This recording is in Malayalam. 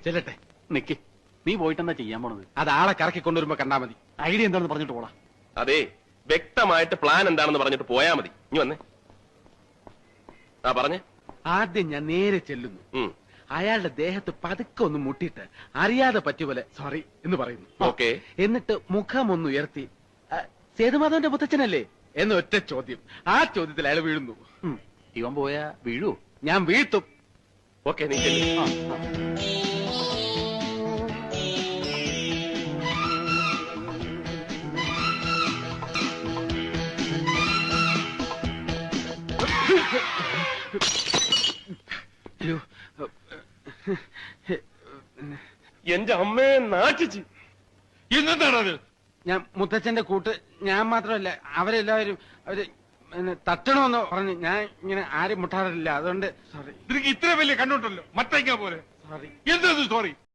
ചെല്ലട്ടെ. നിക്ക്, നീ പോയിട്ടെന്താ ചെയ്യാൻ പോണത്? അത് ആളെ കറക്കി കൊണ്ടുവരുമ്പോ കണ്ടാ മതി. ഐഡിയ എന്താണെന്ന് പറഞ്ഞിട്ട് പോടാ. അതെ, വ്യക്തമായിട്ട് പ്ലാൻ എന്താണെന്ന് പറഞ്ഞിട്ട് പോയാ മതി. ഇനി വന്നേ. ആ പറഞ്ഞേ. ആദ്യം ഞാൻ നേരെ ചെല്ലുന്നു. അയാളുടെ ദേഹത്ത് പതുക്കെ ഒന്ന് മുട്ടിയിട്ട് അറിയാതെ പറ്റിയ സോറി എന്ന് പറയുന്നു. ഓക്കെ. എന്നിട്ട് മുഖം ഒന്ന് ഉയർത്തി സേതുമാധവന്റെ മുത്തച്ഛനല്ലേ എന്ന ഒറ്റ ചോദ്യം. ആ ചോദ്യത്തിൽ അയാൾ വീഴുന്നു. ഇവൻ പോയാ വീഴൂ? ഞാൻ വീഴ്ത്തും. ഓക്കെ, നീ ചെല്ലു. എന്റെ അമ്മയെ നാട്ടിച്ച്. ഇന്നെന്താണത്? ഞാൻ മുത്തച്ഛന്റെ കൂട്ട്, ഞാൻ മാത്രമല്ല അവരെല്ലാവരും അവര് തട്ടണമെന്ന് പറഞ്ഞ് ഞാൻ ഇങ്ങനെ ആരും മുട്ടാറില്ല. അതുകൊണ്ട് സോറി. ഇത്ര വലിയ കണ്ണോട്ടല്ലോ മറ്റേക്കാ പോലെ. സോറി. എന്തത് സോറി?